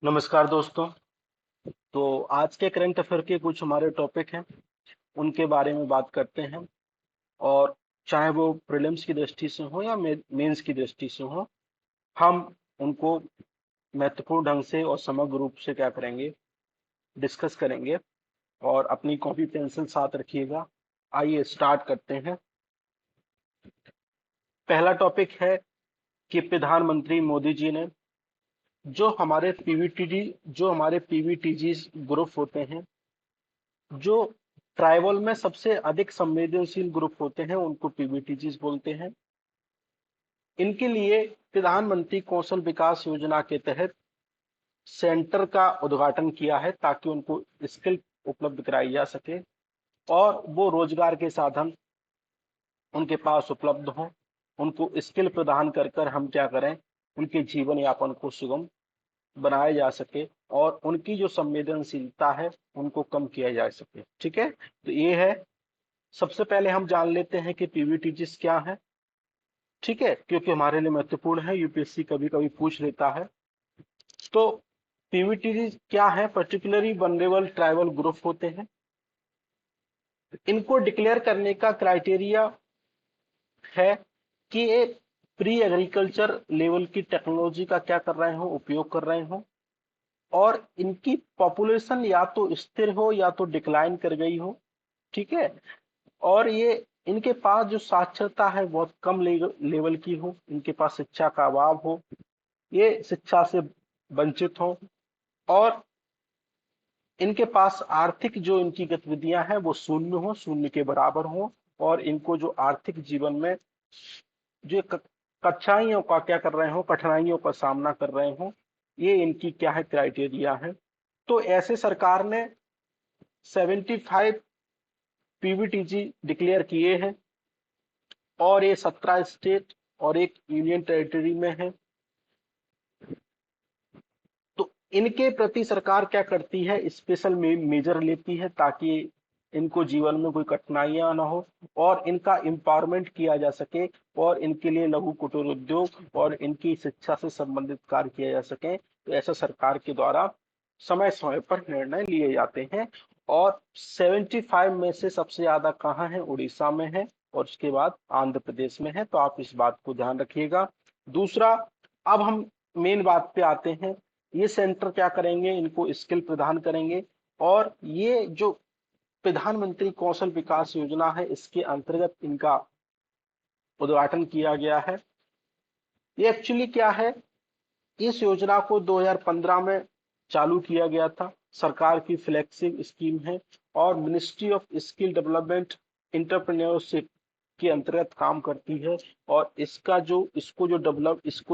नमस्कार दोस्तों। तो आज के करंट अफेयर के कुछ हमारे टॉपिक हैं, उनके बारे में बात करते हैं। और चाहे वो प्रीलिम्स की दृष्टि से हो या मेंस की दृष्टि से हो, हम उनको महत्वपूर्ण ढंग से और समग्र रूप से क्या करेंगे, डिस्कस करेंगे। और अपनी कॉपी पेंसिल साथ रखिएगा। आइए स्टार्ट करते हैं। पहला टॉपिक है कि प्रधानमंत्री मोदी जी ने जो हमारे पीवीटीजी ग्रुप होते हैं, जो ट्राइबल में सबसे अधिक संवेदनशील ग्रुप होते हैं, उनको पीबीटीजीज बोलते हैं। इनके लिए प्रधानमंत्री कौशल विकास योजना के तहत सेंटर का उद्घाटन किया है ताकि उनको स्किल उपलब्ध कराई जा सके और वो रोजगार के साधन उनके पास उपलब्ध हों। उनको स्किल प्रदान कर कर हम क्या करें, उनके जीवन यापन को सुगम बनाया जा सके और उनकी जो संवेदनशीलता है उनको कम किया जा सके। ठीक है, तो ये है। सबसे पहले हम जान लेते हैं कि पीवीटीजीस क्या है। ठीक है, क्योंकि हमारे लिए महत्वपूर्ण है, यूपीएससी कभी कभी पूछ लेता है। तो पीवीटीजीस क्या है? पर्टिकुलरली वनरेबल ट्राइबल ग्रुप होते हैं। इनको डिक्लेयर करने का क्राइटेरिया है कि ये प्री एग्रीकल्चर लेवल की टेक्नोलॉजी का क्या कर रहे हो, उपयोग कर रहे हो। और इनकी पॉपुलेशन या तो स्थिर हो या तो डिक्लाइन कर गई हो। ठीक है। और ये इनके पास जो साक्षरता है बहुत कम लेवल की हो, इनके पास शिक्षा का अभाव हो, ये शिक्षा से वंचित हो। और इनके पास आर्थिक जो इनकी गतिविधियां हैं वो शून्य हो, शून्य के बराबर हो। और इनको जो आर्थिक जीवन में जो कठिनाइयों का क्या कर रहे हो, कठिनाइयों का सामना कर रहे हो, ये इनकी क्या है, क्राइटेरिया है। तो ऐसे सरकार ने 75 पीवीटीजी डिक्लेयर किए हैं और ये 17 स्टेट और एक यूनियन टेरिटरी में है। तो इनके प्रति सरकार क्या करती है, स्पेशल मेजर लेती है ताकि इनको जीवन में कोई कठिनाइयां ना हो और इनका एम्पावरमेंट किया जा सके और इनके लिए लघु कुटीर उद्योग और इनकी शिक्षा से संबंधित कार्य किया जा सके। तो ऐसा सरकार के द्वारा समय समय पर निर्णय लिए जाते हैं। और 75 में से सबसे ज्यादा कहाँ है? उड़ीसा में है और उसके बाद आंध्र प्रदेश में है। तो आप इस बात को ध्यान रखिएगा। दूसरा, अब हम मेन बात पे आते हैं। ये सेंटर क्या करेंगे, इनको स्किल प्रदान करेंगे। और ये जो प्रधानमंत्री कौशल विकास योजना है, इसके अंतर्गत इनका उद्घाटन किया गया है। ये एक्चुअली क्या है, इस योजना को 2015 में चालू किया गया था। सरकार की फ्लैगशिप स्कीम है और ministry of skill development entrepreneurship के अंतर्गत काम करती है। और इसको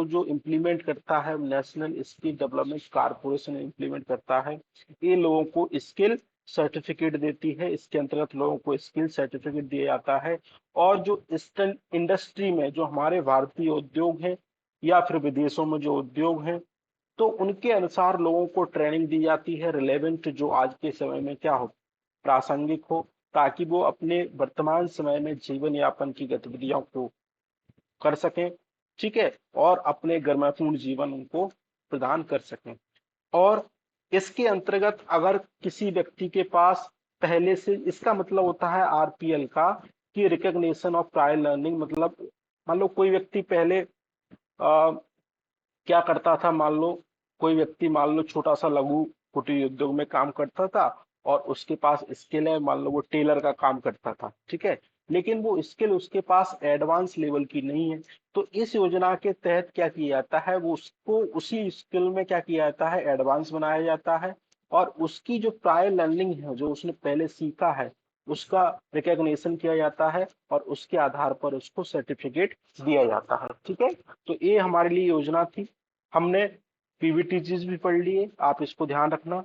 जो इम्प्लीमेंट करता है, national skill development corporation implement करता है। ये लोगों को स्किल सर्टिफिकेट देती है, इसके अंतर्गत लोगों को स्किल सर्टिफिकेट दिया जाता है। और जो इंडस्ट्री में जो हमारे भारतीय उद्योग हैं या फिर विदेशों में जो उद्योग हैं, तो उनके अनुसार लोगों को ट्रेनिंग दी जाती है, रिलेवेंट, जो आज के समय में क्या हो, प्रासंगिक हो, ताकि वो अपने वर्तमान समय में जीवन यापन की गतिविधियों को कर सकें। ठीक है, और अपने गर्मपूर्ण जीवन उनको प्रदान कर सकें। और इसके अंतर्गत अगर किसी व्यक्ति के पास पहले से, इसका मतलब होता है आरपीएल का, कि रिकॉग्निशन ऑफ प्रायर लर्निंग। मतलब मान लो कोई व्यक्ति पहले क्या करता था, मान लो कोई व्यक्ति, मान लो छोटा सा लघु कुटीर उद्योग में काम करता था और उसके पास स्किल है, मान लो वो टेलर का काम करता था। ठीक है, लेकिन वो स्किल उसके पास एडवांस लेवल की नहीं है। तो इस योजना के तहत क्या किया जाता है, वो उसको उसी स्किल में क्या किया जाता है, एडवांस बनाया जाता है। और उसकी जो प्रायर लर्निंग है, जो उसने पहले सीखा है, उसका रिकॉग्निशन किया जाता है और उसके आधार पर उसको सर्टिफिकेट दिया जाता है। ठीक है, तो ये हमारे लिए योजना थी। हमने पीवीटीजीज भी पढ़ लिए, आप इसको ध्यान रखना।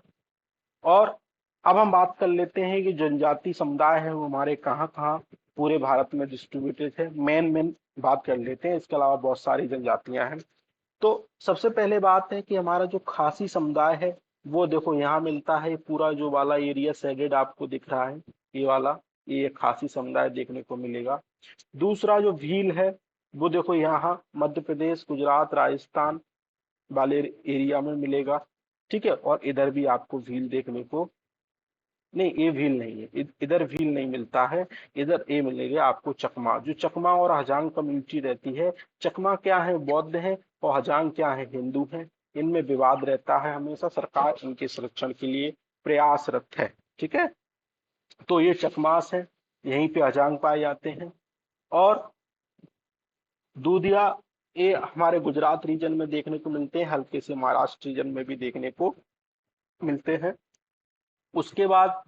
और अब हम बात कर लेते हैं कि जनजाति समुदाय है वो हमारे कहाँ कहाँ पूरे भारत में डिस्ट्रीब्यूटेड है। मेन मेन बात कर लेते हैं, इसके अलावा बहुत सारी जनजातियां हैं। तो सबसे पहले बात है कि हमारा जो खासी समुदाय है, वो देखो यहाँ मिलता है। पूरा जो वाला एरिया शेडेड आपको दिख रहा है, ये वाला, ये खासी समुदाय देखने को मिलेगा। दूसरा जो भील है, वो देखो यहाँ मध्य प्रदेश, गुजरात, राजस्थान वाले एरिया में मिलेगा। ठीक है, और इधर भी आपको व्हील देखने को, नहीं ये व्हील नहीं है, इधर व्हील नहीं मिलता है। इधर ये मिलेगा आपको चकमा। जो चकमा और हजांग कम्युनिटी रहती है, चकमा क्या है, बौद्ध है, और हजांग क्या है, हिंदू है। इनमें विवाद रहता है हमेशा, सरकार इनके संरक्षण के लिए प्रयासरत है। ठीक है, तो ये चकमास है, यहीं पे हजांग पाए जाते हैं। और दूधिया, ये हमारे गुजरात रीजन में देखने को मिलते हैं, हल्के से महाराष्ट्र रीजन में भी देखने को मिलते हैं। उसके बाद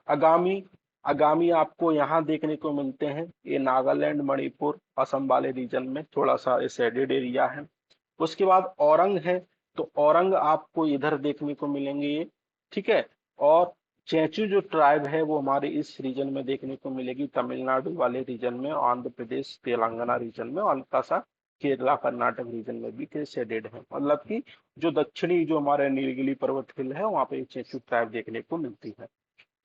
आगामी, आगामी आपको यहाँ देखने को मिलते हैं, ये नागालैंड, मणिपुर, असम वाले रीजन में थोड़ा सा शेडेड एरिया है। उसके बाद औरंग है, तो औरंग आपको इधर देखने को मिलेंगे ये। ठीक है, और चेंचू जो ट्राइब है वो हमारे इस रीजन में देखने को मिलेगी, तमिलनाडु वाले रीजन में, आंध्र प्रदेश तेलंगाना रीजन में, और हल्का सा केरला कर्नाटक रीजन में भी शेडेड है। मतलब कि जो दक्षिणी, जो हमारे नीलगिरी पर्वत हिल है, वहाँ पे चेंचू ट्राइब देखने को मिलती है।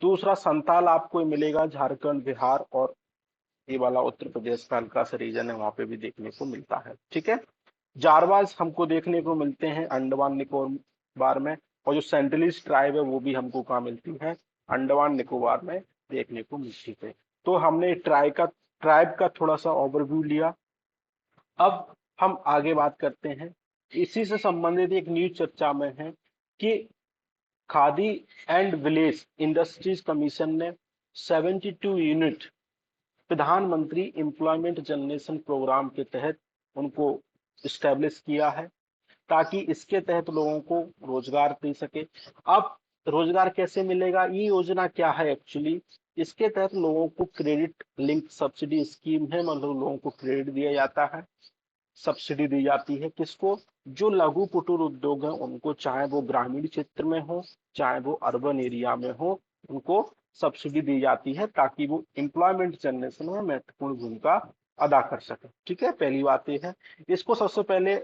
दूसरा संताल आपको मिलेगा झारखंड, बिहार, और ये वाला उत्तर प्रदेश का हल्का सा रीजन है, वहां पे भी देखने को मिलता है। ठीक है, जारवाज हमको देखने को मिलते हैं अंडमान निकोबार में, और जो सेंटिनलीज ट्राइब है वो भी हमको कहाँ मिलती है, अंडमान निकोबार में देखने को मिलती है। तो हमने ट्राइब का थोड़ा सा ओवरव्यू लिया। अब हम आगे बात करते हैं, इसी से संबंधित एक न्यूज चर्चा में है कि khadi and village industries commission ने 72 यूनिट प्रधानमंत्री एम्प्लॉयमेंट जनरेशन प्रोग्राम के तहत उनको इस्टेब्लिश किया है, ताकि इसके तहत लोगों को रोजगार दे सके। अब रोजगार कैसे मिलेगा, ये योजना क्या है एक्चुअली, इसके तहत लोगों को क्रेडिट लिंक सब्सिडी स्कीम है, मतलब लोगों को क्रेडिट दिया जाता है, सब्सिडी दी जाती है। किसको, जो लघु कुटीर उद्योग है उनको, चाहे वो ग्रामीण क्षेत्र में हो चाहे वो अर्बन एरिया में हो, उनको सब्सिडी दी जाती है, ताकि वो एम्प्लॉयमेंट जनरेशन में महत्वपूर्ण भूमिका अदा कर सके। ठीक है, पहली बात ये है। इसको सबसे पहले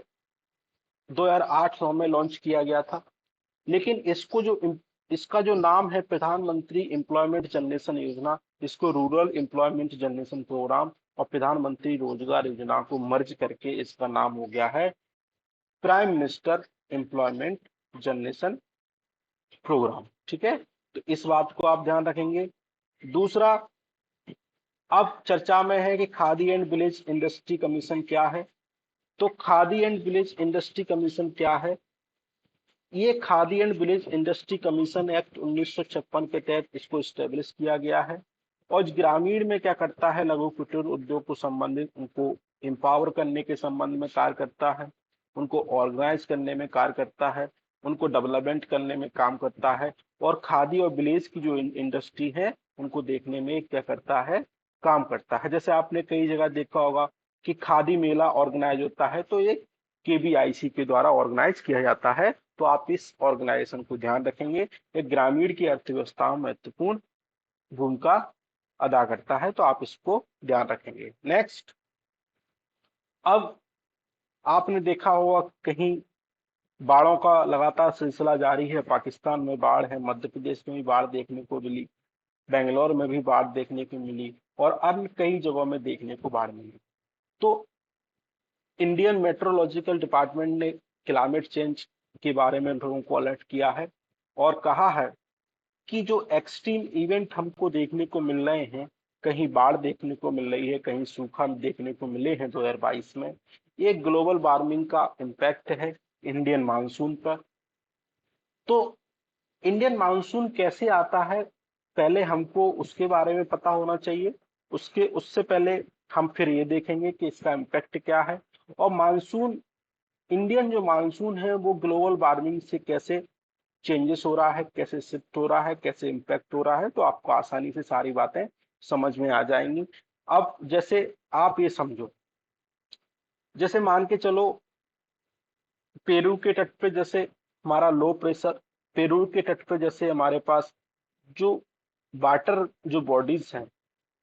2008-9 में लॉन्च किया गया था, लेकिन इसका जो नाम है प्रधानमंत्री एम्प्लॉयमेंट जनरेशन योजना, इसको रूरल एम्प्लॉयमेंट जनरेशन प्रोग्राम और प्रधानमंत्री रोजगार योजना को मर्ज करके इसका नाम हो गया है prime minister employment generation programme. ठीक है, तो इस बात को आप ध्यान रखेंगे। दूसरा, अब चर्चा में है कि khadi and village industry commission क्या है। तो khadi and village industry commission क्या है, ये khadi and village industry commission act 1956 के तहत इसको स्टेब्लिश किया गया है, और ग्रामीण में क्या करता है, लघु कुटीर उद्योग को संबंधित उनको एम्पावर करने के संबंध में कार्य करता है, उनको ऑर्गेनाइज करने में कार्य करता है, उनको डेवलपमेंट करने में काम करता है, और खादी और विलेज की जो इंडस्ट्री है उनको देखने में क्या करता है, काम करता है। जैसे आपने कई जगह देखा होगा कि खादी मेला ऑर्गेनाइज होता है, तो ये केबीआईसी के द्वारा ऑर्गेनाइज किया जाता है। तो आप इस ऑर्गेनाइजेशन को ध्यान रखेंगे, ये ग्रामीण की अर्थव्यवस्था में महत्वपूर्ण भूमिका अदा करता है, तो आप इसको ध्यान रखेंगे। नेक्स्ट, अब आपने देखा होगा कहीं बाढ़ों का लगातार सिलसिला जारी है, पाकिस्तान में बाढ़ है, मध्य प्रदेश में भी बाढ़ देखने को मिली, बेंगलोर में भी बाढ़ देखने को मिली, और अन्य कई जगहों में देखने को बाढ़ मिली। तो इंडियन मेट्रोलॉजिकल डिपार्टमेंट ने क्लाइमेट चेंज के बारे में लोगों को अलर्ट किया है, और कहा है कि जो एक्सट्रीम इवेंट हमको देखने को मिल रहे हैं, कहीं बाढ़ देखने को मिल रही है, कहीं सूखा देखने को मिले हैं 2022 में, ये ग्लोबल वार्मिंग का इम्पैक्ट है इंडियन मानसून पर। तो इंडियन मानसून कैसे आता है, पहले हमको उसके बारे में पता होना चाहिए। उससे पहले हम फिर ये देखेंगे कि इसका इम्पैक्ट क्या है, और मानसून, इंडियन जो मानसून है वो ग्लोबल वार्मिंग से कैसे चेंजेस हो रहा है, कैसे शिफ्ट हो रहा है, कैसे इम्पैक्ट हो रहा है, तो आपको आसानी से सारी बातें समझ में आ जाएंगी। अब जैसे आप ये समझो, जैसे मान के चलो पेरू के तट पे जैसे हमारा लो प्रेशर, पेरू के तट पे जैसे हमारे पास जो वाटर जो बॉडीज हैं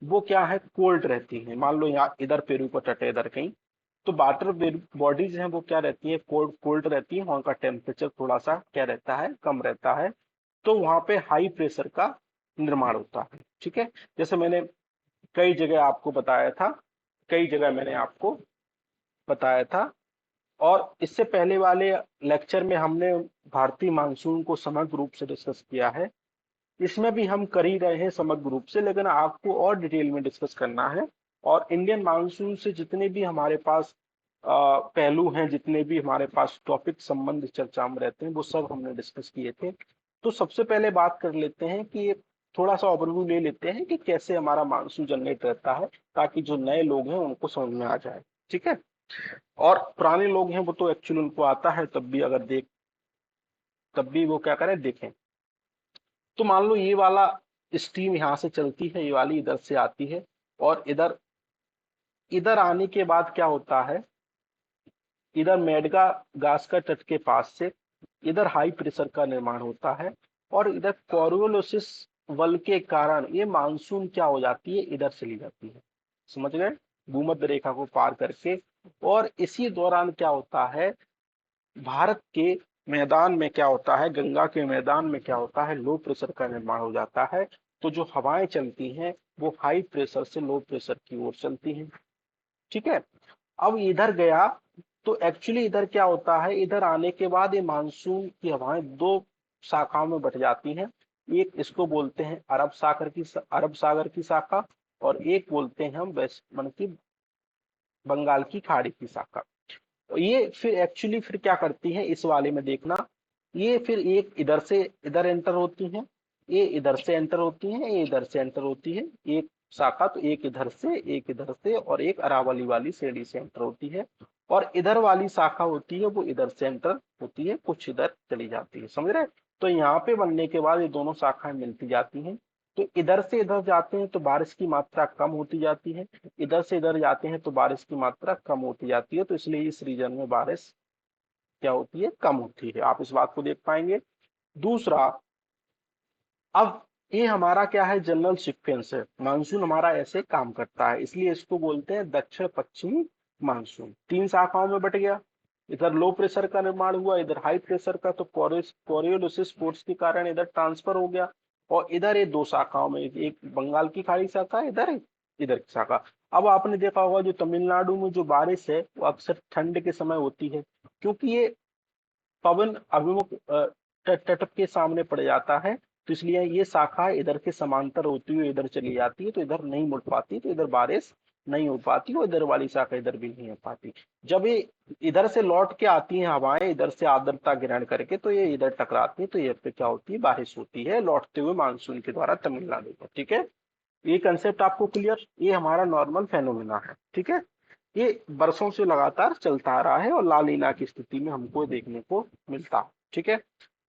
वो क्या है, कोल्ड रहती हैं। मान लो यहाँ इधर पेरू का तट है, इधर कहीं, तो वाटर बॉडीज हैं वो क्या रहती है, कोल्ड कोल्ड रहती है, वहाँ का टेम्परेचर थोड़ा सा क्या रहता है, कम रहता है, तो वहाँ पे हाई प्रेशर का निर्माण होता है। ठीक है, जैसे मैंने कई जगह आपको बताया था, कई जगह मैंने आपको बताया था और इससे पहले वाले लेक्चर में हमने भारतीय मानसून को समग्र रूप से डिस्कस किया है। इसमें भी हम कर ही रहे हैं समग्र रूप से, लेकिन आपको और डिटेल में डिस्कस करना है। और इंडियन मानसून से जितने भी हमारे पास पहलू हैं, जितने भी हमारे पास टॉपिक संबंध चर्चा में रहते हैं, वो सब हमने डिस्कस किए थे। तो सबसे पहले बात कर लेते हैं कि थोड़ा सा ओवरव्यू ले लेते हैं कि कैसे हमारा मानसून जनरेट रहता है, ताकि जो नए लोग हैं उनको समझ में आ जाए। ठीक है। और पुराने लोग हैं वो तो एक्चुअली उनको आता है, तब भी वो क्या करें, देखें। तो मान लो ये वाला स्ट्रीम यहाँ से चलती है, ये वाली इधर से आती है, और इधर इधर आने के बाद क्या होता है, इधर मेडगा घास का तट के पास से इधर हाई प्रेशर का निर्माण होता है, और इधर कोरियोलिस बल के कारण ये मानसून क्या हो जाती है, इधर चली जाती है। समझ गए, भूमध्य रेखा को पार करके। और इसी दौरान क्या होता है, भारत के मैदान में क्या होता है, गंगा के मैदान में क्या होता है, लो प्रेशर का निर्माण हो जाता है। तो जो हवाएं चलती हैं वो हाई प्रेशर से लो प्रेशर की ओर चलती हैं। ठीक है। अब इधर गया तो एक्चुअली इधर क्या होता है, इधर आने के बाद ये मानसून की हवाएं दो शाखाओं में बट जाती हैं। एक इसको बोलते हैं अरब सागर की शाखा, और एक बोलते हैं हम वेस्ट मन की बंगाल की खाड़ी की शाखा। ये फिर एक्चुअली फिर क्या करती है, इस वाले में देखना, ये फिर एक इधर से इधर एंटर होती है, ये इधर से एंटर होती है, ये इधर से एंटर होती है। एक शाखा तो एक इधर से, एक इधर से, और एक अरावली वाली श्रेणी से एंटर होती है। और इधर वाली शाखा होती है वो इधर से एंटर होती है, कुछ इधर चली जाती है। समझ रहे। तो यहाँ पे बनने के बाद ये दोनों शाखाएं मिलती जाती हैं। तो इधर से इधर जाते हैं तो बारिश की मात्रा कम होती जाती है, इधर से इधर जाते हैं तो बारिश की मात्रा कम होती जाती है। तो इसलिए इस रीजन में बारिश क्या होती है, कम होती है। आप इस बात को देख पाएंगे। दूसरा, अब ये हमारा क्या है, जनरल सीक्वेंस है। मानसून हमारा ऐसे काम करता है, इसलिए इसको बोलते हैं दक्षिण पश्चिमी मानसून। तीन शाखाओं में बट गया, इधर लो प्रेशर का निर्माण हुआ, इधर हाई प्रेशर का, तो कोरियोलिस फोर्स के कारण इधर ट्रांसफर हो गया। और इधर ये दो शाखाओं में, एक बंगाल की खाड़ी शाखा, इधर इधर की शाखा। अब आपने देखा होगा जो तमिलनाडु में जो बारिश है वो अक्सर ठंड के समय होती है, क्योंकि ये पवन अभिमुख तट के सामने पड़ जाता है। तो इसलिए ये शाखा इधर के समांतर होती हुई इधर चली जाती है, तो इधर नहीं मुड़ पाती, तो इधर बारिश नहीं हो पाती, और इधर वाली शाखा इधर भी नहीं हो पाती। जब ये इधर से लौट के आती हैं हवाएं, इधर से आर्द्रता ग्रहण करके, तो ये इधर टकराती है, तो ये पे क्या होती है, बारिश होती है लौटते हुए मानसून के द्वारा तमिलनाडु पर। ठीक है। ये कंसेप्ट आपको क्लियर, ये हमारा नॉर्मल फेनोमेना है। ठीक है। ये बरसों से लगातार चलता आ रहा है, और ला लीना की स्थिति में हमको देखने को मिलता है। ठीक है।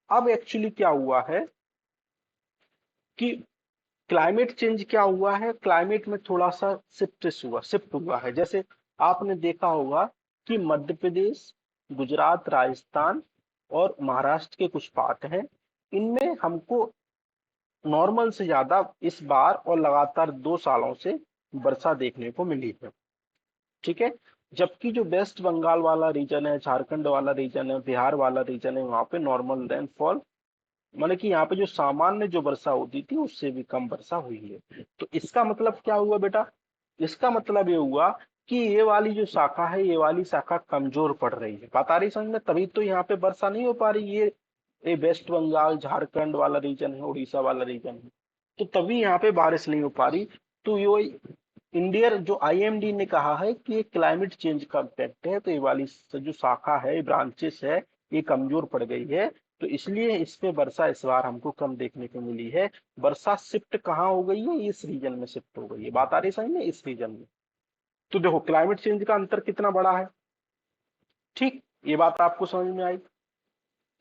अब एक्चुअली क्या हुआ है कि क्लाइमेट चेंज क्या हुआ है, क्लाइमेट में थोड़ा सा शिफ्ट हुआ है। जैसे आपने देखा होगा कि मध्य प्रदेश, गुजरात, राजस्थान और महाराष्ट्र के कुछ पार्ट हैं, इनमें हमको नॉर्मल से ज्यादा इस बार और लगातार 2 सालों से वर्षा देखने को मिली है। ठीक है। जबकि जो वेस्ट बंगाल वाला रीजन है, झारखंड वाला रीजन है, बिहार वाला रीजन है, वहां पे नॉर्मल रेनफॉल, माने कि यहाँ पे जो सामान्य जो वर्षा होती थी उससे भी कम वर्षा हुई है। तो इसका मतलब क्या हुआ बेटा, इसका मतलब ये हुआ कि ये वाली जो शाखा है, ये वाली शाखा कमजोर पड़ रही है। बात आ रही समझ में, तभी तो यहाँ पे वर्षा नहीं हो पा रही। ये वेस्ट बंगाल झारखंड वाला रीजन है, उड़ीसा वाला रीजन है, तो तभी यहाँ पे बारिश नहीं हो पा रही। तो ये इंडियर जो आईएमडी ने कहा है कि ये क्लाइमेट चेंज का इफेक्ट है, तो ये वाली जो शाखा है, ब्रांचेस है, ये कमजोर पड़ गई है। तो इसलिए इस पे वर्षा इस बार हमको कम देखने को मिली है। वर्षा शिफ्ट कहाँ हो गई है, इस रीजन में शिफ्ट हो गई है। बात आ रही समझ में, इस रीजन में। तो देखो क्लाइमेट चेंज का अंतर कितना बड़ा है। ठीक, ये बात आपको समझ में आई।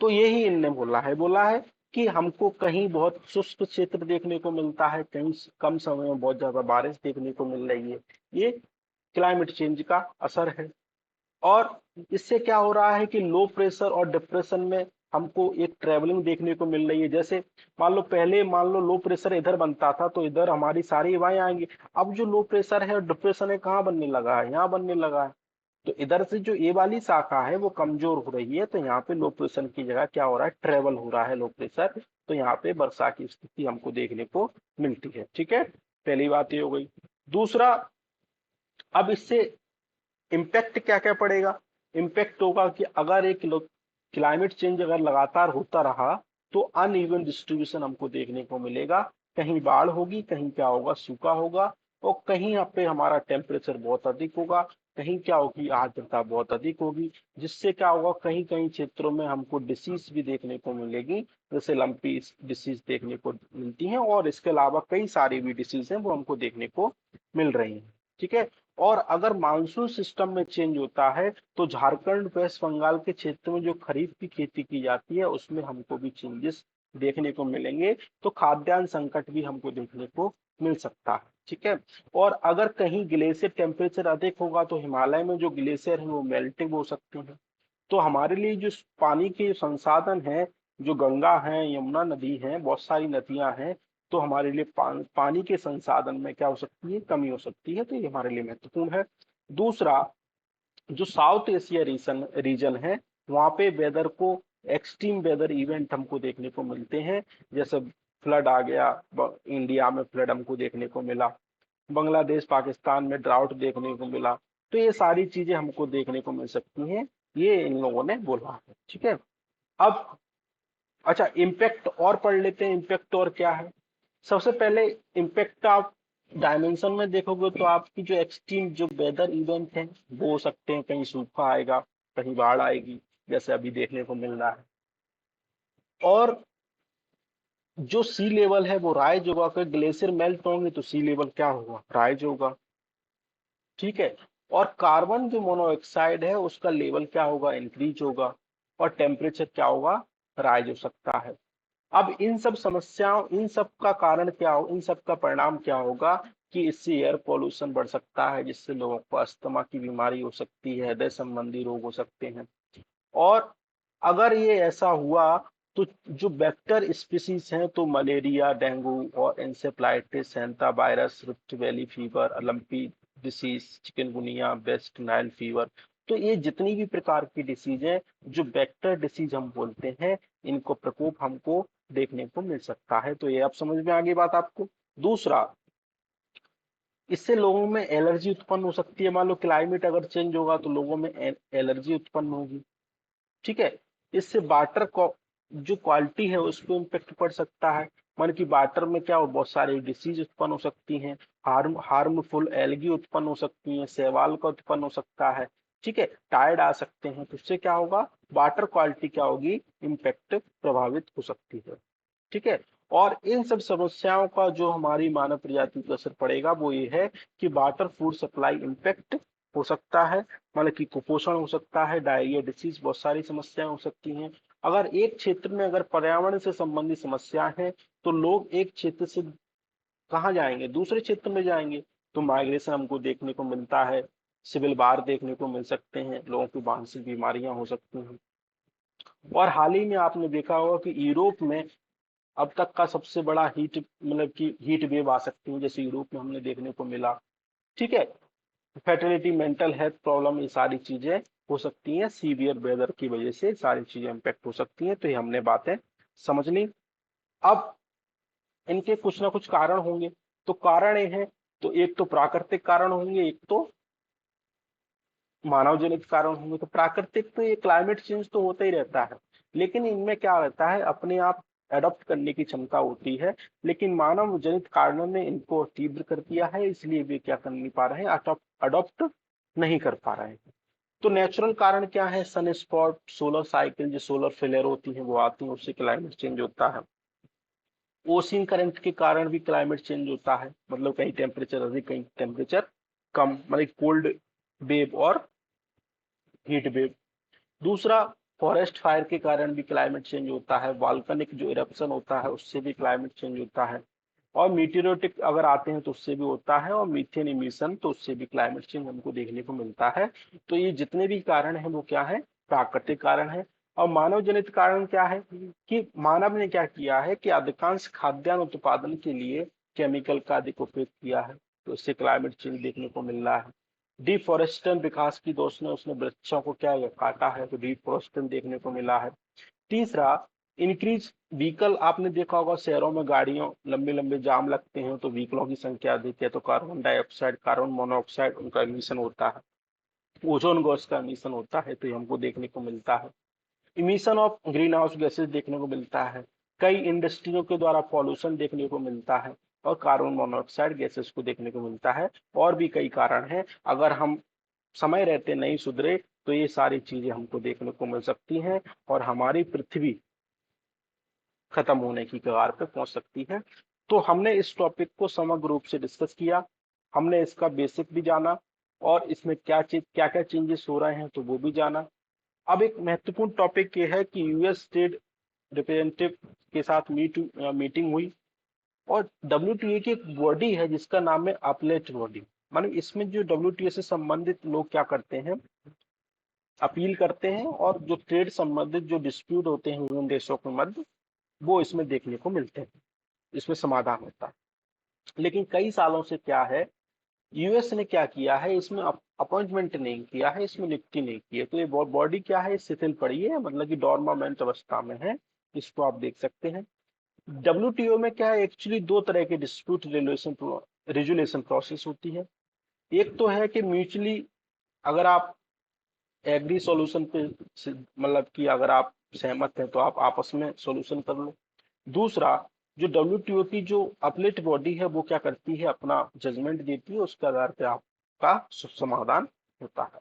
तो यही इनने बोला है कि हमको कहीं बहुत शुष्क क्षेत्र देखने को मिलता है, कहीं कम समय में बहुत ज्यादा बारिश देखने को मिल रही है। ये क्लाइमेट चेंज का असर है। और इससे क्या हो रहा है कि लो प्रेशर और डिप्रेशन में हमको एक ट्रेवलिंग देखने को मिल रही है। जैसे मान लो प्रेशर इधर बनता था तो इधर हमारी सारी हवाएं आएंगी। अब जो लो प्रेशर है और डिप्रेशन है, कहाँ बनने लगा है, यहाँ बनने लगा है। तो इधर से जो ए वाली शाखा है वो कमजोर हो रही है, तो यहाँ पे लो प्रेशर की जगह क्या हो रहा है, ट्रेवल हो रहा है लो प्रेशर। तो यहाँ पे वर्षा की स्थिति हमको देखने को मिलती है। ठीक है। पहली बात ये हो गई। दूसरा, अब इससे इम्पैक्ट क्या क्या पड़ेगा। इम्पैक्ट होगा कि अगर एक क्लाइमेट चेंज अगर लगातार होता रहा तो अनइवन डिस्ट्रीब्यूशन हमको देखने को मिलेगा। कहीं बाढ़ होगी, कहीं क्या होगा, सूखा होगा, और कहीं यहाँ पे हमारा टेम्परेचर बहुत अधिक होगा, कहीं क्या होगी, आर्द्रता बहुत अधिक होगी, जिससे क्या होगा, कहीं कहीं क्षेत्रों में हमको डिसीज भी देखने को मिलेगी, जैसे लंपी डिसीज देखने को मिलती हैं, और इसके अलावा कई सारी भी डिसीज हैं वो हमको देखने को मिल रही हैं। ठीक है। और अगर मानसून सिस्टम में चेंज होता है तो झारखंड, वेस्ट बंगाल के क्षेत्र में जो खरीफ की खेती की जाती है उसमें हमको भी चेंजेस देखने को मिलेंगे, तो खाद्यान्न संकट भी हमको देखने को मिल सकता है। ठीक है। और अगर कहीं ग्लेशियर टेम्परेचर अधिक होगा तो हिमालय में जो ग्लेशियर है वो मेल्टिंग हो सकते हैं। तो हमारे लिए जो पानी के संसाधन है, जो गंगा है, यमुना नदी है, बहुत सारी नदियां हैं, तो हमारे लिए पानी के संसाधन में क्या हो सकती है, कमी हो सकती है, तो ये हमारे लिए महत्वपूर्ण है। दूसरा, जो साउथ एशिया रीजन रीजन है, वहां पे वेदर को एक्सट्रीम वेदर इवेंट हमको देखने को मिलते हैं, जैसे फ्लड आ गया, इंडिया में फ्लड हमको देखने को मिला, बांग्लादेश पाकिस्तान में ड्राउट देखने को मिला, तो ये सारी चीजें हमको देखने को मिल सकती हैं, ये इन लोगों ने बोला है। ठीक है। अब अच्छा, इम्पैक्ट और पढ़ लेते हैं, इम्पैक्ट और क्या है। सबसे पहले इम्पैक्ट आप डायमेंशन में देखोगे तो आपकी जो एक्सट्रीम जो वेदर इवेंट है वो हो सकते हैं, कहीं सूखा आएगा, कहीं बाढ़ आएगी, जैसे अभी देखने को मिल रहा है। और जो सी लेवल है वो राइज होगा, अगर ग्लेशियर मेल्ट होंगे तो सी लेवल क्या होगा, राइज होगा। ठीक है। और कार्बन जो मोनोऑक्साइड है उसका लेवल क्या होगा, इंक्रीज होगा, और टेम्परेचर क्या होगा, राइज हो सकता है। अब इन सब समस्याओं, इन सब का कारण क्या हो, इन सब का परिणाम क्या होगा कि इससे एयर पोल्यूशन बढ़ सकता है, जिससे लोगों को अस्थमा की बीमारी हो सकती है, हृदय संबंधी रोग हो सकते हैं। और अगर ये ऐसा हुआ तो जो वेक्टर स्पीसीज हैं, तो मलेरिया, डेंगू और encephalitis, hanta virus, Rift Valley fever, lumpy disease, chikungunya, West Nile fever, तो ये जितनी भी प्रकार की डिसीज है जो वेक्टर डिसीज हम बोलते हैं, इनको प्रकोप हमको देखने को मिल सकता है। तो ये आप समझ में आ गई बात आपको। दूसरा, इससे लोगों में एलर्जी उत्पन्न हो सकती है। मान लो क्लाइमेट अगर चेंज होगा तो लोगों में एलर्जी उत्पन्न होगी। ठीक है। इससे वाटर को जो क्वालिटी है उस पर इम्पेक्ट पड़ सकता है। मान कि वाटर में क्या हो, बहुत सारी डिसीज उत्पन्न हो सकती हैं, हार्मफुल एल्गी उत्पन्न हो सकती हैं, शैवाल का उत्पन्न हो सकता है। ठीक है। टायर्ड आ सकते हैं, तो उससे क्या होगा, वाटर क्वालिटी क्या होगी, इम्पेक्ट प्रभावित हो सकती है। ठीक है। और इन सब समस्याओं का जो हमारी मानव प्रजाति पर असर पड़ेगा वो ये है कि वाटर फूड सप्लाई इम्पेक्ट हो सकता है, मतलब कि कुपोषण हो सकता है, डायरिया, डिसीज, बहुत सारी समस्याएं हो सकती हैं। अगर एक क्षेत्र में अगर पर्यावरण से संबंधित समस्या है तो लोग एक क्षेत्र से कहाँ जाएंगे, दूसरे क्षेत्र में जाएंगे, तो माइग्रेशन हमको देखने को मिलता है, सिविल वार देखने को मिल सकते हैं, लोगों की मानसिक बीमारियां हो सकती हैं। और हाल ही में आपने देखा होगा कि यूरोप में अब तक का सबसे बड़ा हीट, मतलब कि हीट वेव आ सकती है, जैसे यूरोप में हमने देखने को मिला। ठीक है। फर्टिलिटी, मेंटल हेल्थ प्रॉब्लम, ये सारी चीजें हो सकती हैं, सीवियर वेदर की वजह से सारी चीजें इम्पेक्ट हो सकती हैं। तो ये हमने बातें समझ ली। अब इनके कुछ ना कुछ कारण होंगे, तो कारण ये है, तो एक तो प्राकृतिक कारण होंगे, एक तो मानव जनित कारण होंगे। तो प्राकृतिक तो ये क्लाइमेट चेंज तो होता ही रहता है, लेकिन इनमें क्या रहता है, अपने आप अडॉप्ट करने की क्षमता होती है। लेकिन मानव जनित कारणों ने इनको तीव्र कर दिया है, इसलिए वे क्या कर नहीं पा रहे हैं, अडॉप्ट नहीं कर पा रहे हैं। तो नेचुरल कारण क्या है, सन स्पॉट, सोलर साइकिल, जो सोलर फ्लेयर होती है वो आती है, उससे क्लाइमेट चेंज होता है। ओशियन करंट के कारण भी क्लाइमेट चेंज होता है, मतलब कहीं टेम्परेचर अधिक, कहीं टेम्परेचर कम, मतलब कोल्ड वेव और हीट वेव। दूसरा, फॉरेस्ट फायर के कारण भी क्लाइमेट चेंज होता है, वॉल्केनिक जो इरप्शन होता है उससे भी क्लाइमेट चेंज होता है, और मीटेरोटिक अगर आते हैं तो उससे भी होता है, और मीथेन इमिशन, तो उससे भी क्लाइमेट चेंज हमको देखने को मिलता है। तो ये जितने भी कारण हैं वो क्या है, प्राकृतिक कारण है। और मानव जनित कारण क्या है कि मानव ने क्या किया है कि अधिकांश खाद्यान्न उत्पादन के लिए केमिकल का अधिक उपयोग किया है, तो इससे क्लाइमेट चेंज देखने को मिल रहा है। डिफोरेस्टेशन, विकास की दोष ने उसने वृक्षों को क्या काटा है, तो डिफोरेस्टेशन देखने को मिला है। तीसरा, इंक्रीज व्हीकल, आपने देखा होगा शहरों में गाड़ियों लंबे लंबे जाम लगते हैं, तो व्हीकलों की संख्या अधिक है, तो कार्बन डाइऑक्साइड, कार्बन मोनोऑक्साइड, उनका एमिशन होता है। ओजोन गैस का एमिशन होता है तो ये हमको देखने को मिलता है। Emission of green house gases देखने को मिलता है। कई इंडस्ट्रियों के द्वारा पॉल्यूशन देखने को मिलता है और कार्बन मोनोऑक्साइड गैसेस को देखने को मिलता है। और भी कई कारण हैं, अगर हम समय रहते नहीं सुधरे तो ये सारी चीजें हमको देखने को मिल सकती हैं और हमारी पृथ्वी खत्म होने की कगार पे पहुंच सकती है। तो हमने इस टॉपिक को समग्र रूप से डिस्कस किया, हमने इसका बेसिक भी जाना और इसमें क्या क्या चेंजेस हो रहे हैं तो वो भी जाना। अब एक महत्वपूर्ण टॉपिक ये है कि यूएस स्टेट रिप्रेजेंटेटिव के साथ मीटिंग हुई और डब्ल्यूटीए की एक बॉडी है जिसका नाम है अपलेट बॉडी। मानो इसमें जो डब्ल्यूटीए से संबंधित लोग क्या करते हैं, अपील करते हैं और जो ट्रेड संबंधित जो डिस्प्यूट होते हैं उन देशों के मध्य वो इसमें देखने को मिलते हैं, इसमें समाधान होता है। लेकिन कई सालों से क्या है, यूएस ने क्या किया है, इसमें अपॉइंटमेंट नहीं किया है, इसमें नियुक्ति नहीं की है। तो ये बॉडी क्या है, शिथिल पड़ी है, मतलब कि डॉर्मामेंट अवस्था में है। इसको आप देख सकते हैं। डब्ल्यूटीओ में क्या है, एक्चुअली दो तरह के डिस्प्यूट रेजुलेशन प्रोसेस होती है। एक तो है कि म्यूचुअली अगर आप एग्री सॉल्यूशन पे मतलब कि अगर आप सहमत हैं तो आप आपस में सॉल्यूशन कर लो। दूसरा, जो डब्ल्यूटीओ की जो अपलेट बॉडी है वो क्या करती है, अपना जजमेंट देती है, उसके आधार पे आपका समाधान होता है।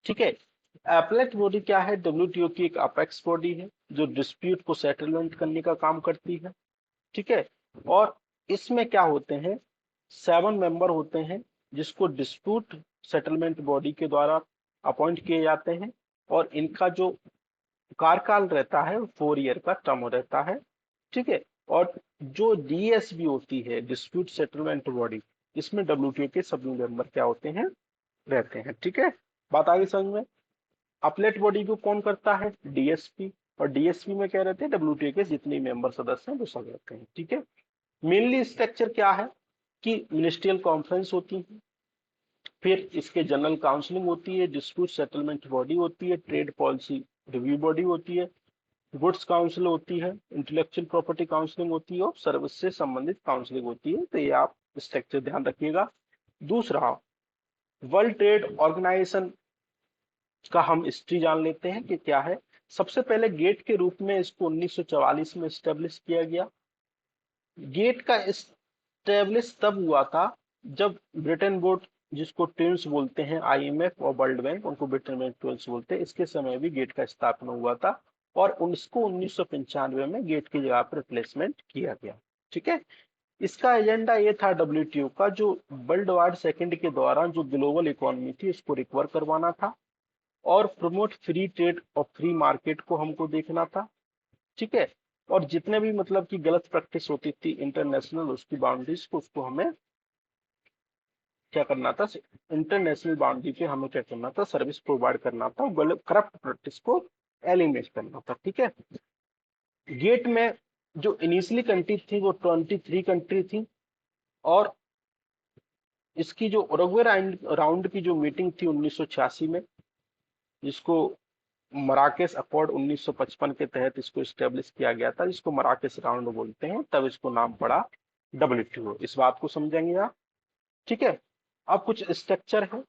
ठीक है। अपलेट बॉडी क्या है, डब्ल्यूटीओ की एक अपेक्स बॉडी है जो डिस्प्यूट को सेटलमेंट करने का काम करती है। ठीक है। और इसमें क्या होते हैं, 7 मेंबर होते हैं जिसको डिस्प्यूट सेटलमेंट बॉडी के द्वारा अपॉइंट किए जाते हैं और इनका जो कार्यकाल रहता है वो 4 ईयर का टर्म रहता है। ठीक है। और जो डीएसबी होती है, डिस्प्यूट सेटलमेंट बॉडी, इसमें डब्ल्यूटीओ के सभी मेंबर क्या होते हैं, रहते हैं। ठीक है। बात आगे समझ में। अपलेट बॉडी को कौन करता है, डीएसपी। और डीएसपी में क्या रहते हैं, डब्ल्यूटीओ के जितने मेंबर सदस्य हैं वो सब रहते हैं। ठीक है। मेनली स्ट्रक्चर क्या है कि मिनिस्ट्रियल कॉन्फ्रेंस होती है, फिर इसके जनरल काउंसलिंग होती है, डिस्प्यूट सेटलमेंट बॉडी होती है, ट्रेड पॉलिसी रिव्यू बॉडी होती है, गुड्स काउंसिल होती है, इंटेलेक्चुअल प्रॉपर्टी काउंसलिंग होती है और सर्विस से संबंधित काउंसलिंग होती है। तो ये आप स्ट्रक्चर ध्यान रखिएगा। दूसरा, वर्ल्ड ट्रेड ऑर्गेनाइजेशन का हम हिस्ट्री जान लेते हैं कि क्या है। सबसे पहले गेट के रूप में इसको 1944 में स्टेब्लिश किया गया। गेट का स्टेब्लिश तब हुआ था जब ब्रिटेन बोर्ड, जिसको ट्विन्स बोलते हैं, आईएमएफ और वर्ल्ड बैंक उनको ब्रिटेन में ट्विन्स बोलते हैं, इसके समय भी गेट का स्थापना हुआ था और उसको 1995 में गेट की जगह पर रिप्लेसमेंट किया गया। ठीक है। इसका एजेंडा ये था डब्ल्यूटीओ का, जो वर्ल्ड वार सेकेंड के दौरान जो ग्लोबल इकोनॉमी थी उसको रिकवर करवाना था और प्रमोट फ्री ट्रेड और फ्री मार्केट को हमको देखना था। ठीक है। और जितने भी मतलब की गलत प्रैक्टिस होती थी इंटरनेशनल, उसकी बाउंड्रीज को, उसको हमें क्या करना था, इंटरनेशनल बाउंड्री पे हमें क्या करना था, सर्विस प्रोवाइड करना था, गलत करप्ट प्रैक्टिस को एलिमिनेट करना था। ठीक है। गेट में जो इनिशियली कंट्री थी वो 23 कंट्री थी और इसकी जो उरुग्वे राउंड की जो मीटिंग थी 1986 में, जिसको मराकेश अकॉर्ड 1955 के तहत इसको स्टेब्लिश किया गया था, जिसको मराकेश राउंड बोलते हैं, तब इसको नाम पड़ा डब्ल्यूटीओ। इस बात को समझेंगे आप। ठीक है। अब कुछ स्ट्रक्चर है,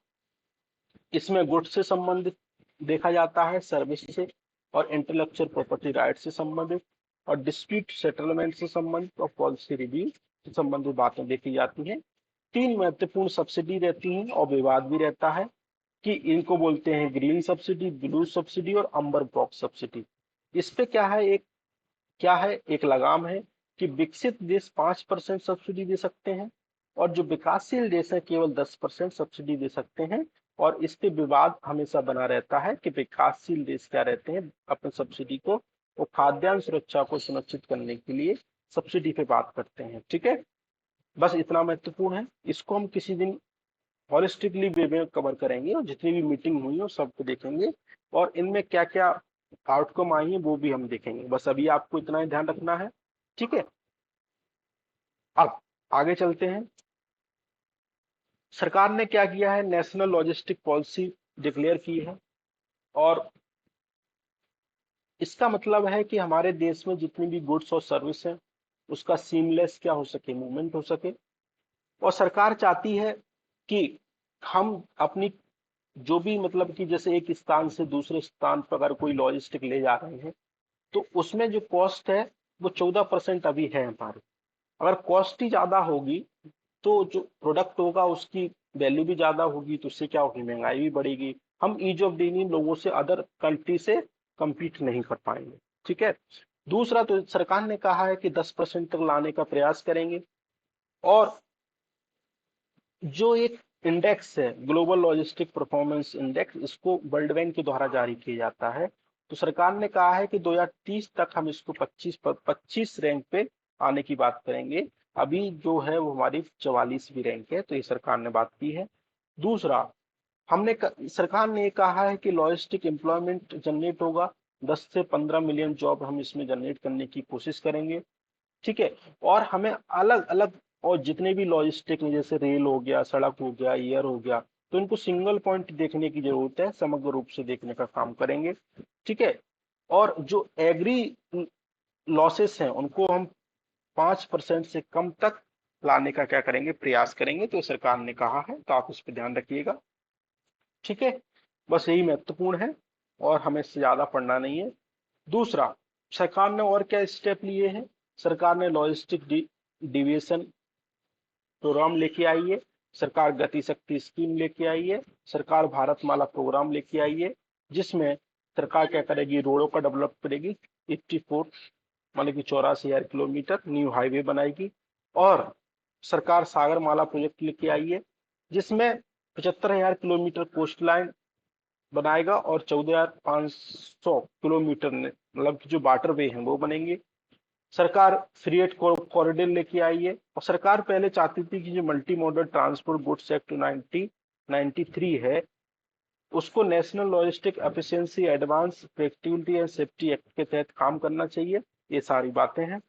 इसमें गुड्स से संबंधित देखा जाता है, सर्विस से और इंटेलेक्चुअल प्रॉपर्टी राइट से संबंधित और डिस्प्यूट सेटलमेंट से संबंधित और पॉलिसी रिव्यू से संबंधित बातें देखी जाती हैं। 3 महत्वपूर्ण सब्सिडी रहती हैं और विवाद भी रहता है कि इनको बोलते हैं ग्रीन सब्सिडी, ब्लू सब्सिडी और अम्बर बॉक्स सब्सिडी। इस पे क्या है एक लगाम है कि विकसित देश 5% सब्सिडी दे सकते हैं और जो विकासशील देश है केवल 10% सब्सिडी दे सकते हैं। और इस पे विवाद हमेशा बना रहता है कि विकासशील देश क्या रहते हैं अपने सब्सिडी को, वो खाद्यान्न सुरक्षा को सुनिश्चित करने के लिए सब्सिडी पे बात करते हैं। ठीक है। बस इतना महत्वपूर्ण है, इसको हम किसी दिन हॉलिस्टिकली वे में कवर करेंगे और जितनी भी मीटिंग हुई है सबको देखेंगे और इनमें क्या क्या आउटकम आई है वो भी हम देखेंगे। बस अभी आपको इतना ही ध्यान रखना है। ठीक है। अब आगे चलते हैं। सरकार ने क्या किया है, नेशनल लॉजिस्टिक पॉलिसी डिक्लेयर की है और इसका मतलब है कि हमारे देश में जितनी भी गुड्स और सर्विस है उसका सीमलेस क्या हो सके, मूवमेंट हो सके। और सरकार चाहती है कि हम अपनी जो भी मतलब कि जैसे एक स्थान से दूसरे स्थान पर अगर कोई लॉजिस्टिक ले जा रहे हैं, तो उसमें जो कॉस्ट है वो 14% अभी है हमारी। अगर कॉस्ट ही ज्यादा होगी तो जो प्रोडक्ट होगा उसकी वैल्यू भी ज्यादा होगी, तो उससे क्या होगी, महंगाई भी बढ़ेगी। हम ईज ऑफ डूइंग लोगों से, अदर कंट्री से compete नहीं कर पाएंगे। ठीक है। दूसरा, तो सरकार ने कहा है कि 10% तक लाने का प्रयास करेंगे। और जो एक इंडेक्स है, ग्लोबल लॉजिस्टिक परफॉर्मेंस इंडेक्स, इसको वर्ल्ड बैंक के द्वारा जारी किया जाता है। तो सरकार ने कहा है कि 2030 तक हम इसको 25 रैंक पे आने की बात करेंगे। अभी जो है वो हमारी 44वीं रैंक है, तो ये सरकार ने बात की है। दूसरा, सरकार ने ये कहा है कि लॉजिस्टिक एम्प्लॉयमेंट जनरेट होगा, 10 से 15 मिलियन जॉब हम इसमें जनरेट करने की कोशिश करेंगे। ठीक है। और हमें अलग अलग, और जितने भी लॉजिस्टिक में जैसे रेल हो गया, सड़क हो गया, एयर हो गया, तो इनको सिंगल पॉइंट देखने की जरूरत है, समग्र रूप से देखने का काम करेंगे। ठीक है। और जो एग्री लॉसेस हैं उनको हम 5% से कम तक लाने का क्या करेंगे, प्रयास करेंगे, तो सरकार ने कहा है, तो आप इस पर ध्यान रखिएगा। ठीक है। बस यही महत्वपूर्ण है, और हमें इससे ज्यादा पढ़ना नहीं है। दूसरा, सरकार ने और क्या स्टेप लिए हैं। सरकार ने लॉजिस्टिक डिविएशन प्रोग्राम लेके आई है। सरकार गति शक्ति स्कीम लेके आई है। सरकार भारतमाला प्रोग्राम लेके आई है, जिसमें सरकार क्या करेगी, रोडों का डेवलप करेगी। 84, मतलब कि 84,000 किलोमीटर न्यू हाईवे बनाएगी। और सरकार सागरमाला प्रोजेक्ट लेके आई है, जिसमें 75,000 किलोमीटर कोस्ट लाइन बनाएगा, और 14,500 किलोमीटर मतलब कि जो वाटर वे हैं वो बनेंगे। सरकार फ्रीएट कॉरिडोर लेके आई है। और सरकार पहले चाहती थी कि जो multimodal transport goods act 1993 है, उसको national logistic efficiency advance practicality and safety act के तहत काम करना चाहिए। ये सारी बातें हैं,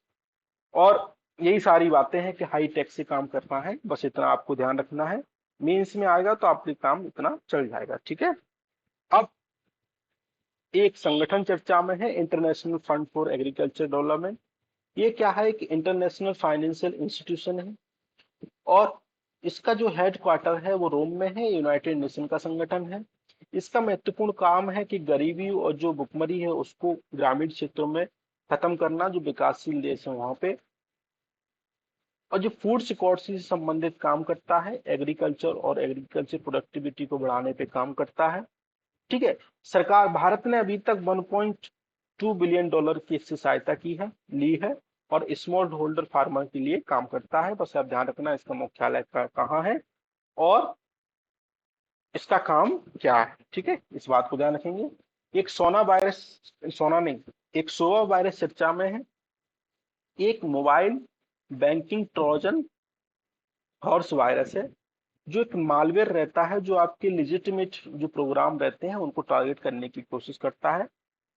और यही सारी बातें हैं कि हाई टेक से काम करना है, बस इतना आपको ध्यान रखना है। मीन्स में आएगा तो आपके काम इतना चल जाएगा। ठीक है। अब एक संगठन चर्चा में है, international fund for agriculture development. ये क्या है, कि इंटरनेशनल फाइनेंशियल इंस्टीट्यूशन है, और इसका जो हेड क्वार्टर है वो रोम में है, यूनाइटेड नेशन का संगठन है। इसका महत्वपूर्ण काम है कि गरीबी और जो भुखमरी है उसको ग्रामीण क्षेत्रों में खत्म करना, जो विकासशील देश है वहां पे। और जो फूड सिक्योरिटी से संबंधित काम करता है, एग्रीकल्चर और एग्रीकल्चर प्रोडक्टिविटी को बढ़ाने पे काम करता है। ठीक है। सरकार भारत ने अभी तक 1.2 बिलियन डॉलर की इससे सहायता की है, ली है, और स्मॉल होल्डर फार्मर के लिए काम करता है। बस आप ध्यान रखना इसका मुख्यालय कहाँ है, और इसका काम क्या है। ठीक है, इस बात को ध्यान रखेंगे। एक सोना वायरस, सोना नहीं, एक सोवा वायरस चर्चा में है। एक mobile banking Trojan horse virus है, जो एक मालवेयर रहता है, जो आपके लिजिटिमेट जो प्रोग्राम रहते हैं उनको टारगेट करने की कोशिश करता है,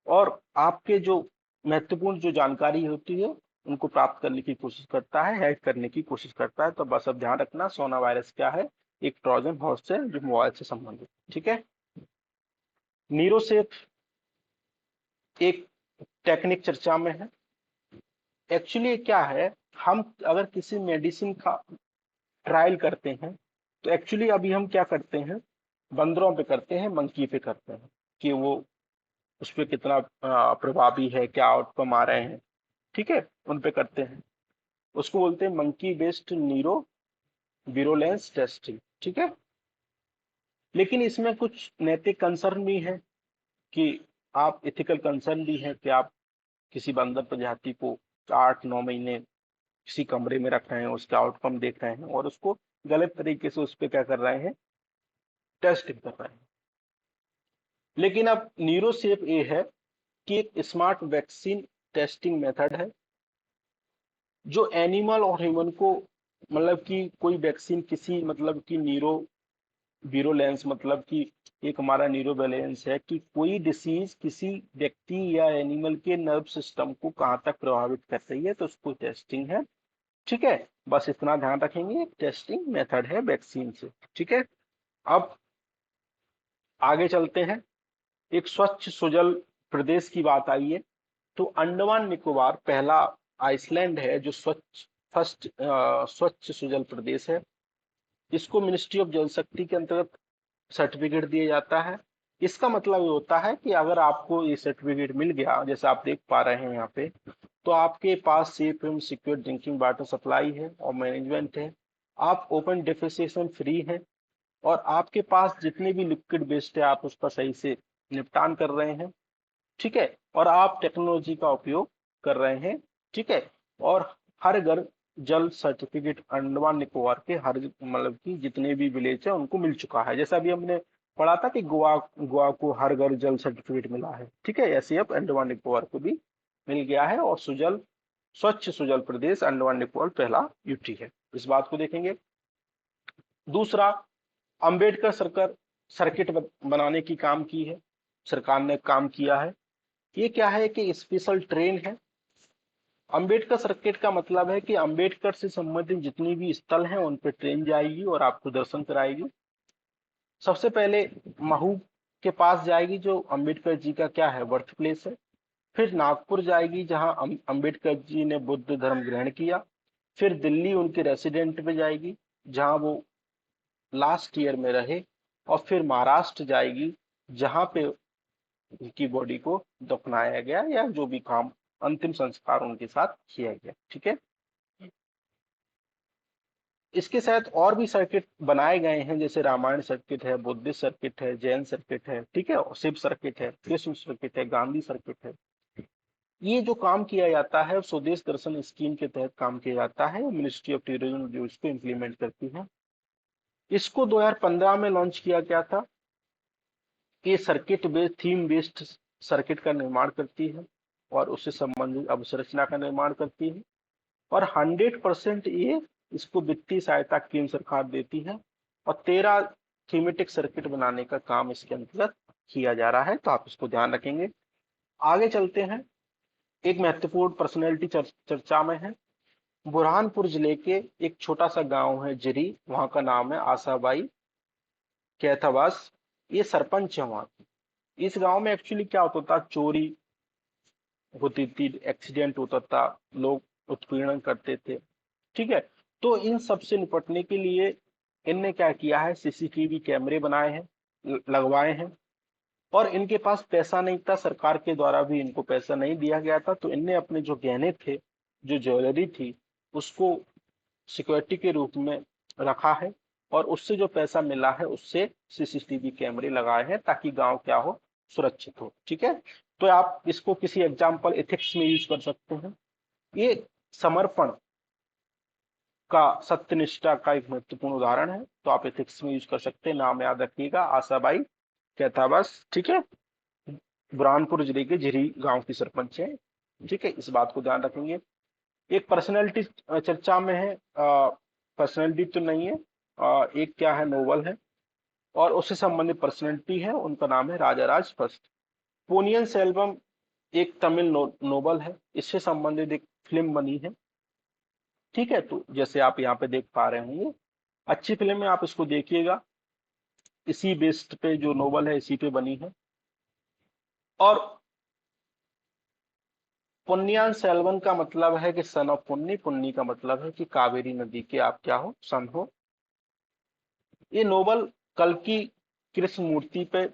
और आपके जो महत्वपूर्ण जो जानकारी होती है उनको प्राप्त करने की कोशिश करता है, हैक करने की कोशिश करता है। तो बस अब ध्यान रखना सोना वायरस क्या है, एक ट्रोजन हॉर्स है जो मोबाइल से संबंधित। ठीक है। नीरोसेफ एक टेक्निक चर्चा में है। एक्चुअली क्या है, हम अगर किसी मेडिसिन का ट्रायल करते हैं, तो एक्चुअली अभी हम क्या करते हैं, बंदरों पे करते हैं, मंकी पे करते हैं, कि वो उस पे कितना प्रभावी है, क्या आउटकम आ रहे हैं। ठीक है, उन पे करते हैं। उसको बोलते हैं मंकी बेस्ड न्यूरो विरोलेंस टेस्टिंग। ठीक है। लेकिन इसमें कुछ नैतिक कंसर्न भी है, कि आप इथिकल कंसर्न भी है, कि आप किसी बंदर प्रजाति को 8-9 महीने किसी कमरे में रख रहे हैं, उसका आउटकम देख रहे हैं, और उसको गलत तरीके से उस पर क्या कर रहे हैं, टेस्टिंग कर रहे हैं। लेकिन अब न्यूरोसेफ ये है कि एक स्मार्ट वैक्सीन टेस्टिंग मेथड है, जो एनिमल और ह्यूमन को, मतलब कि कोई वैक्सीन किसी मतलब कि न्यूरो विरोलेंस, मतलब कि एक हमारा न्यूरो बैलेंस है, कि कोई डिसीज किसी व्यक्ति या एनिमल के नर्व सिस्टम को कहाँ तक प्रभावित कर रही है, तो उसको टेस्टिंग है। ठीक है। बस इतना ध्यान रखेंगे, टेस्टिंग मेथड है वैक्सीन से। ठीक है। अब आगे चलते हैं। एक स्वच्छ सुजल प्रदेश की बात आई है, तो अंडमान निकोबार पहला आइसलैंड है जो स्वच्छ सुजल प्रदेश है। इसको मिनिस्ट्री ऑफ जल शक्ति के अंतर्गत सर्टिफिकेट दिया जाता है। इसका मतलब ये होता है कि अगर आपको ये सर्टिफिकेट मिल गया, जैसे आप देख पा रहे हैं यहाँ पे, तो आपके पास सेफ एवं सिक्योर ड्रिंकिंग वाटर सप्लाई है और मैनेजमेंट है, आप ओपन डेफिकेशन फ्री हैं, और आपके पास जितने भी लिक्विड वेस्ट है आप उसका सही से निपटान कर रहे हैं, ठीक है, और आप टेक्नोलॉजी का उपयोग कर रहे हैं, ठीक है, और हर घर जल सर्टिफिकेट अंडमान निकोबार के हर मतलब कि जितने भी विलेज है उनको मिल चुका है। जैसा अभी हमने पढ़ा था कि गोवा गोवा को हर घर जल सर्टिफिकेट मिला है, ठीक है, ऐसे अब अंडमान निकोबार को भी मिल गया है, और सुजल स्वच्छ सुजल प्रदेश अंडमान निकोबार पहला यूटी है। इस बात को देखेंगे। दूसरा, अंबेडकर सरकार सर्किट बनाने की काम की है, सरकार ने काम किया है। ये क्या है कि स्पेशल ट्रेन है। अंबेडकर सर्किट का मतलब है कि अंबेडकर से संबंधित जितनी भी स्थल हैं उन पर ट्रेन जाएगी और आपको दर्शन कराएगी। सबसे पहले महू के पास जाएगी जो अंबेडकर जी का क्या है, बर्थ प्लेस है। फिर नागपुर जाएगी जहां अंबेडकर जी ने बुद्ध धर्म ग्रहण किया। फिर दिल्ली उनके रेसिडेंट पे जाएगी जहां वो लास्ट ईयर में रहे। और फिर महाराष्ट्र जाएगी जहां पे उनकी बॉडी को दफनाया गया या जो भी काम अंतिम संस्कार उनके साथ किया गया, ठीक है। इसके साथ और भी सर्किट बनाए गए हैं, जैसे रामायण सर्किट है, बुद्धिस्ट सर्किट है, जैन सर्किट है, ठीक है, और शिव सर्किट है, कृष्ण सर्किट है, गांधी सर्किट है। ये जो काम किया जाता है स्वदेश दर्शन स्कीम के तहत काम किया जाता है, मिनिस्ट्री ऑफ टूरिज्म जो इसको इम्प्लीमेंट करती है। इसको 2015 में लॉन्च किया गया था। ये circuit based theme based circuit का निर्माण करती है और उससे संबंधित अवसंरचना का निर्माण करती है, और 100% ये इसको वित्तीय सहायता केंद्र सरकार देती है, और 13 थीमेटिक सर्किट बनाने का काम इसके अंतर्गत किया जा रहा है, तो आप इसको ध्यान रखेंगे। आगे चलते हैं। एक महत्वपूर्ण पर्सनैलिटी चर्चा में है। बुरहानपुर जिले के एक छोटा सा गांव है जिरी, वहां का नाम है आशाबाई कैथावास। ये सरपंच है वहां की। इस गांव में एक्चुअली क्या होता था, चोरी होती थी, एक्सीडेंट होता था, लोग उत्पीड़न करते थे, ठीक है। तो इन सब से निपटने के लिए इनने क्या किया है, सीसीटीवी कैमरे बनाए हैं, लगवाए हैं। और इनके पास पैसा नहीं था, सरकार के द्वारा भी इनको पैसा नहीं दिया गया था, तो इनने अपने जो गहने थे, जो ज्वेलरी थी, उसको सिक्योरिटी के रूप में रखा है, और उससे जो पैसा मिला है उससे सीसीटीवी कैमरे लगाए हैं ताकि गांव क्या हो, सुरक्षित हो, ठीक है। तो आप इसको किसी एग्जाम्पल एथिक्स में यूज कर सकते हैं। ये समर्पण का, सत्यनिष्ठा का एक महत्वपूर्ण उदाहरण है, तो आप एथिक्स में यूज कर सकते हैं। नाम याद रखिएगा, आशाबाई कैथाबस, ठीक है, बुरहानपुर जिले के झिरी गांव की सरपंच है, ठीक है, इस बात को ध्यान रखेंगे। एक पर्सनैलिटी चर्चा में है, पर्सनैलिटी तो नहीं है, एक क्या है, नोबल है, और उससे संबंधित पर्सनैलिटी है, उनका नाम है राजा राज फर्स्ट। पोनियन सेल्वम एक तमिल नोबल है, इससे संबंधित एक फिल्म बनी है, ठीक है, तो जैसे आप यहाँ पे देख पा रहे होंगे, अच्छी फिल्म है, आप इसको देखिएगा। इसी बेस्ड पे जो नोवेल है इसी पे बनी है। और पुन्नियान सेल्वन का मतलब है कि सन ऑफ पुन्नी, पुन्नी का मतलब है कि कावेरी नदी के आप क्या हो, सन हो। ये नोवेल कल्कि कृष्ण मूर्ति पे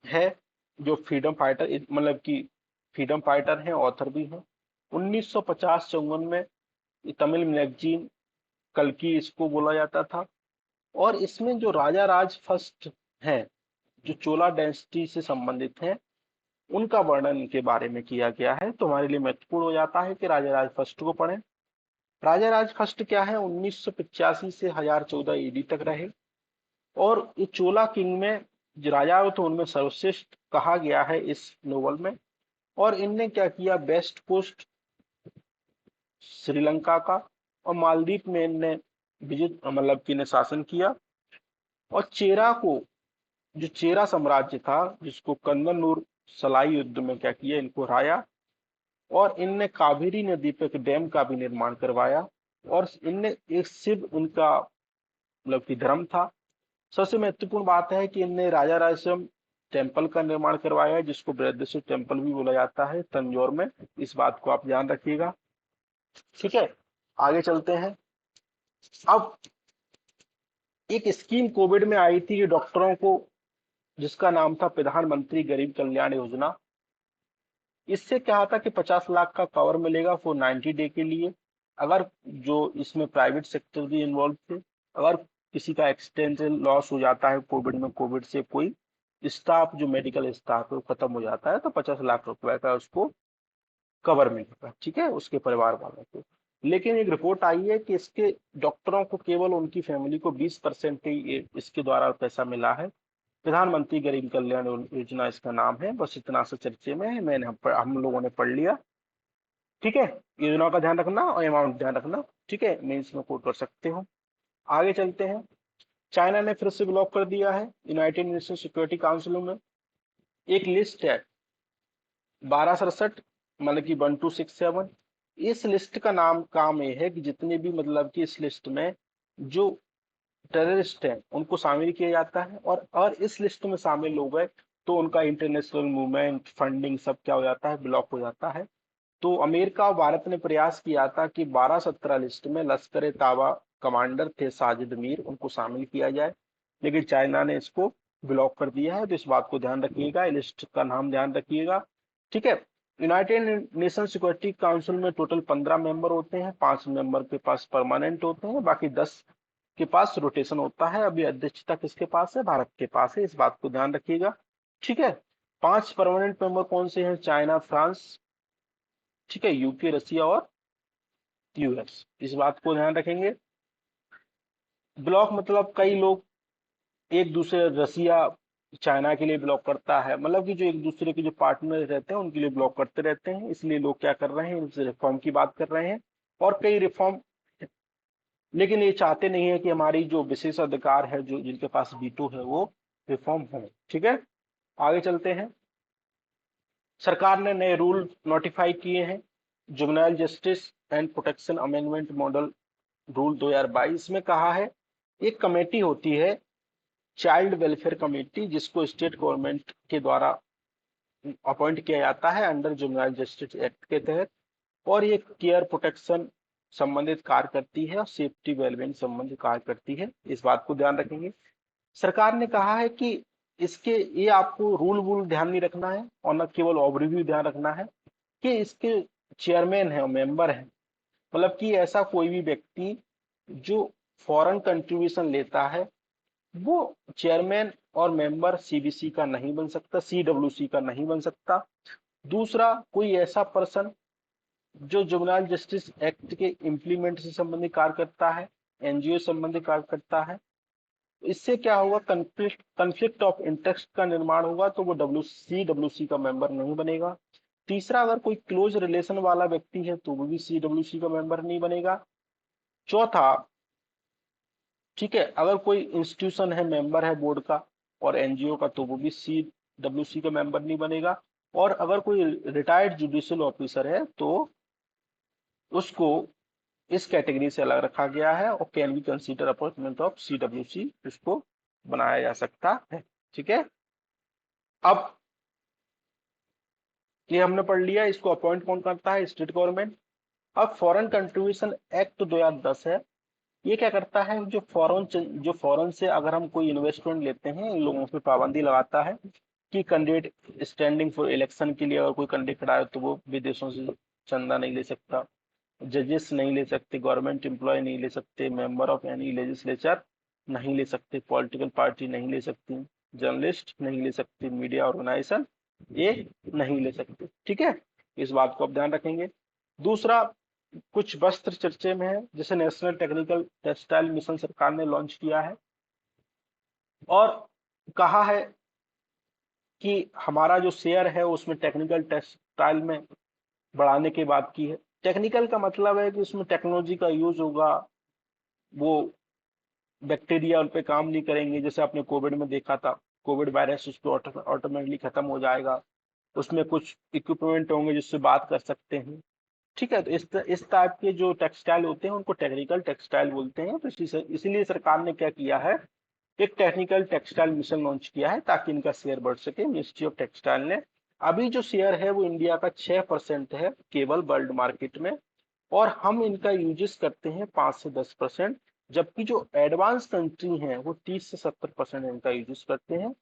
है, जो फ्रीडम फाइटर मतलब कि फ्रीडम फाइटर हैं, ऑथर भी हैं। 1950-54 में ये तमिल मैगजीन कल्कि इसको बोला जाता था। और इसमें जो राजा राज फर्स्ट हैं, जो चोला डायनेस्टी से संबंधित हैं, उनका वर्णन के बारे में किया गया है, तो हमारे लिए महत्वपूर्ण हो जाता है कि राजा राज फर्स्ट को पढ़ें। राजा राज फर्स्ट क्या है, 1985 से 1014 ईडी तक रहे, और ये चोला किंग में जो राजा हो तो उनमें सर्वश्रेष्ठ कहा गया है इस नोवेल में। और इनने क्या किया, बेस्ट पोस्ट श्रीलंका का और मालदीव में इनने विजय मतलब कि ने शासन किया। और चेरा को, जो चेरा साम्राज्य था जिसको कन्ननूर सलाई युद्ध में क्या किया, इनको हराया। और इनने कावेरी नदी पे एक डैम का भी निर्माण करवाया। और इनने एक शिव उनका मतलब कि धर्म था। सबसे महत्वपूर्ण बात है कि इनने राजा राजस्वम टेम्पल का निर्माण करवाया है, जिसको बृहदेश्वर टेम्पल भी बोला जाता है तंजौर में। इस बात को आप ध्यान रखिएगा, ठीक है। आगे चलते हैं। अब एक स्कीम कोविड में आई थी कि डॉक्टरों को, जिसका नाम था प्रधानमंत्री गरीब कल्याण योजना। इससे क्या था कि 50 लाख का कवर मिलेगा फॉर 90 डे के लिए। अगर जो इसमें प्राइवेट सेक्टर भी इन्वॉल्व थे, अगर किसी का एक्सीडेंटल लॉस हो जाता है कोविड में, कोविड से कोई स्टाफ, जो मेडिकल स्टाफ है वो खत्म हो जाता है, तो 50 लाख रुपए का उसको कवर मिलेगा, ठीक है, उसके परिवार वालों को। लेकिन एक रिपोर्ट आई है कि इसके डॉक्टरों को केवल उनकी फैमिली को 20% ही इसके द्वारा पैसा मिला है। प्रधानमंत्री गरीब कल्याण योजना इसका नाम है, बस इतना सा चर्चे में है, हम लोगों ने पढ़ लिया। ठीक है, योजना का ध्यान रखना और अमाउंट ध्यान रखना। ठीक है, मेंस में कोट कर सकते हो। आगे चलते हैं। चाइना ने फिर से ब्लॉक कर दिया है यूनाइटेड नेशन सिक्योरिटी काउंसिल में। एक लिस्ट है 1267, मतलब कि 1267। इस लिस्ट का नाम काम ये है कि जितने भी, मतलब कि इस लिस्ट में जो टेररिस्ट हैं उनको शामिल किया जाता है, और इस लिस्ट में शामिल हो गए तो उनका इंटरनेशनल मूवमेंट, फंडिंग सब क्या हो जाता है, ब्लॉक हो जाता है। तो अमेरिका और भारत ने प्रयास किया था कि 1217 लिस्ट में लश्कर ए ताबा कमांडर थे साजिद मीर, उनको शामिल किया जाए, लेकिन चाइना ने इसको ब्लॉक कर दिया है। तो इस बात को ध्यान रखिएगा, लिस्ट का नाम ध्यान रखिएगा। ठीक है। यूनाइटेड नेशन सिक्योरिटी काउंसिल में टोटल 15 मेंबर होते हैं, 5 मेंबर के पास परमानेंट होते हैं, बाकी 10 के पास रोटेशन होता है। अभी अध्यक्षता किसके पास है, भारत के पास है, इस बात को ध्यान रखिएगा। ठीक है। 5 परमानेंट मेंबर कौन से हैं, चाइना, फ्रांस, ठीक है, यूके, रसिया और यूएस, इस बात को ध्यान रखेंगे। ब्लॉक मतलब कई लोग एक दूसरे, रसिया चाइना के लिए ब्लॉक करता है, मतलब कि जो एक दूसरे के जो पार्टनर रहते हैं उनके लिए ब्लॉक करते रहते हैं, इसलिए लोग क्या कर रहे हैं, इनसे रिफॉर्म की बात कर रहे हैं। और कई रिफॉर्म, लेकिन ये चाहते नहीं है कि हमारी जो विशेष अधिकार है, जो जिनके पास वीटो है, वो रिफॉर्म हो। ठीक है, आगे चलते हैं। सरकार ने नए रूल नोटिफाई किए हैं, juvenile justice and protection amendment model rule 2022 में कहा है, एक कमेटी होती है चाइल्ड वेलफेयर कमेटी, जिसको स्टेट गवर्नमेंट के द्वारा अपॉइंट किया जाता है अंडर जुवेनाइल जस्टिस एक्ट के तहत, और ये केयर प्रोटेक्शन संबंधित कार्य करती है और सेफ्टी वेलबींग संबंधित कार्य करती है, इस बात को ध्यान रखेंगे। सरकार ने कहा है कि इसके, ये आपको रूल वूल ध्यान नहीं रखना है और न केवल ओवरव्यू ध्यान रखना है, कि इसके चेयरमैन है और मेंबर है, मतलब कि ऐसा कोई भी व्यक्ति जो फॉरेन कंट्रीब्यूशन लेता है, वो चेयरमैन और मेंबर सीबीसी का नहीं बन सकता, सीडब्ल्यूसी का नहीं बन सकता। दूसरा, कोई ऐसा पर्सन जो जुवेनाइल जस्टिस एक्ट के इम्प्लीमेंट से संबंधित कार्य करता है, एनजीओ संबंधित कार्य करता है, इससे क्या होगा, कंफ्लिक्ट ऑफ इंटरेस्ट का निर्माण होगा, तो वो डब्ल्यूसी का मेंबर नहीं बनेगा। तीसरा, अगर कोई क्लोज रिलेशन वाला व्यक्ति है तो वो भी सीडब्ल्यूसी का मेंबर नहीं बनेगा। चौथा, ठीक है, अगर कोई इंस्टीट्यूशन है, मेंबर है बोर्ड का और एनजीओ का, तो वो भी सीडब्ल्यूसी का मेंबर नहीं बनेगा। और अगर कोई रिटायर्ड जुडिशियल ऑफिसर है तो उसको इस कैटेगरी से अलग रखा गया है, और can be consider appointment of CWC, उसको बनाया जा सकता है। ठीक है। अब ये हमने पढ़ लिया, इसको अपॉइंट कौन करता है, स्टेट गवर्नमेंट। अब फॉरेन कंट्रीब्यूशन एक्ट 2010 है, ये क्या करता है, जो फॉरेन से अगर हम कोई इन्वेस्टमेंट लेते हैं, इन लोगों पे पाबंदी लगाता है कि कैंडिडेट स्टैंडिंग फॉर इलेक्शन के लिए अगर कोई कैंडिडेट खड़ा है तो वो विदेशों से चंदा नहीं ले सकता, जजेस नहीं ले सकते, गवर्नमेंट एम्प्लॉय नहीं ले सकते, मेंबर ऑफ एनी लेजिस्लेचर नहीं ले सकते, पॉलिटिकल पार्टी नहीं ले सकती, जर्नलिस्ट नहीं ले सकते, मीडिया ऑर्गेनाइजेशन ये नहीं ले सकते। ठीक है, इस बात को आप ध्यान रखेंगे। दूसरा, कुछ वस्त्र चर्चे में है, जैसे नेशनल टेक्निकल टेक्सटाइल मिशन सरकार ने लॉन्च किया है, और कहा है कि हमारा जो शेयर है उसमें टेक्निकल टेक्सटाइल में बढ़ाने की बात की है। टेक्निकल का मतलब है कि उसमें टेक्नोलॉजी का यूज होगा, वो बैक्टीरिया उन पे काम नहीं करेंगे, जैसे आपने कोविड में देखा था, कोविड वायरस उस पर ऑटोमेटिकली खत्म हो जाएगा। उसमें कुछ इक्विपमेंट होंगे जिससे बात कर सकते हैं। ठीक है, तो इस टाइप के जो टेक्सटाइल होते हैं उनको टेक्निकल टेक्सटाइल बोलते हैं। तो इसीलिए सरकार ने क्या किया है, एक टेक्निकल टेक्सटाइल मिशन लॉन्च किया है ताकि इनका शेयर बढ़ सके। मिनिस्ट्री ऑफ टेक्सटाइल ने, अभी जो शेयर है वो इंडिया का 6% है केवल वर्ल्ड मार्केट में, और हम इनका यूजेस करते हैं 5 से 10%। जबकि जो एडवांस कंट्री हैं वो 30 से 70% इनका यूज करते हैं।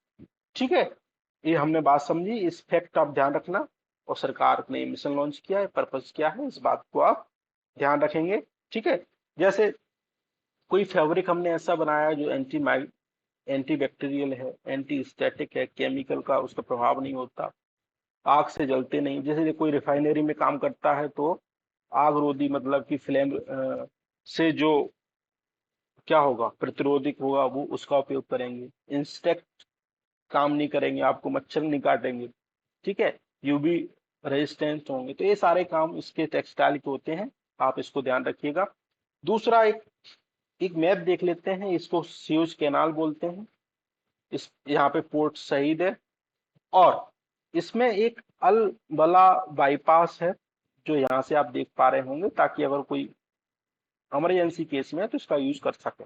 ठीक है, ये हमने बात समझी, इस फैक्ट आप ध्यान रखना। और सरकार ने मिशन लॉन्च किया है, पर्पस क्या है, इस बात को आप ध्यान रखेंगे। ठीक है, जैसे कोई फैब्रिक हमने ऐसा बनाया जो एंटी बैक्टीरियल है, एंटी स्टैटिक है, केमिकल का उसका प्रभाव नहीं होता, आग से जलते नहीं। जैसे कोई रिफाइनरी में काम करता है तो आग रोधी मतलब कि फ्लेम से जो क्या होगा, प्रतिरोधक होगा, वो उसका उपयोग करेंगे। इंसेक्ट काम नहीं करेंगे, आपको मच्छर नहीं काटेंगे। ठीक है, यूवी रेजिस्टेंट होंगे। तो ये सारे काम इसके टेक्सटाइल के होते हैं, आप इसको ध्यान रखिएगा। दूसरा एक एक मैप देख लेते हैं, इसको स्यूज कैनाल बोलते हैं। इस यहाँ पे पोर्ट शहीद है, और इसमें एक अल बला बाईपास है जो यहाँ से आप देख पा रहे होंगे, ताकि अगर कोई इमरजेंसी केस में है तो इसका यूज कर सके।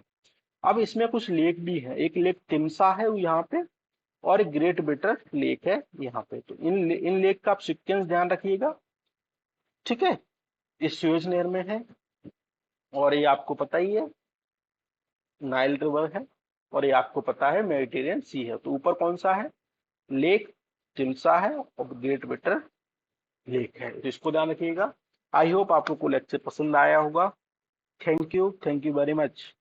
अब इसमें कुछ लेक भी है, एक लेक तिमसा है वो यहाँ पे, और एक ग्रेट बिटर लेक है यहाँ पे। तो इन लेक का आप सिक्वेंस ध्यान रखिएगा। ठीक है, इस स्यूज नहर में है, और ये आपको पता ही है नाइल रिवर है, और ये आपको पता है मेडिटेरियन सी है। तो ऊपर कौन सा है, लेक तिमसा है, और ग्रेट बिटर लेक है, तो इसको ध्यान रखिएगा। आई होप आपको लेक्चर पसंद आया होगा। Thank you very much.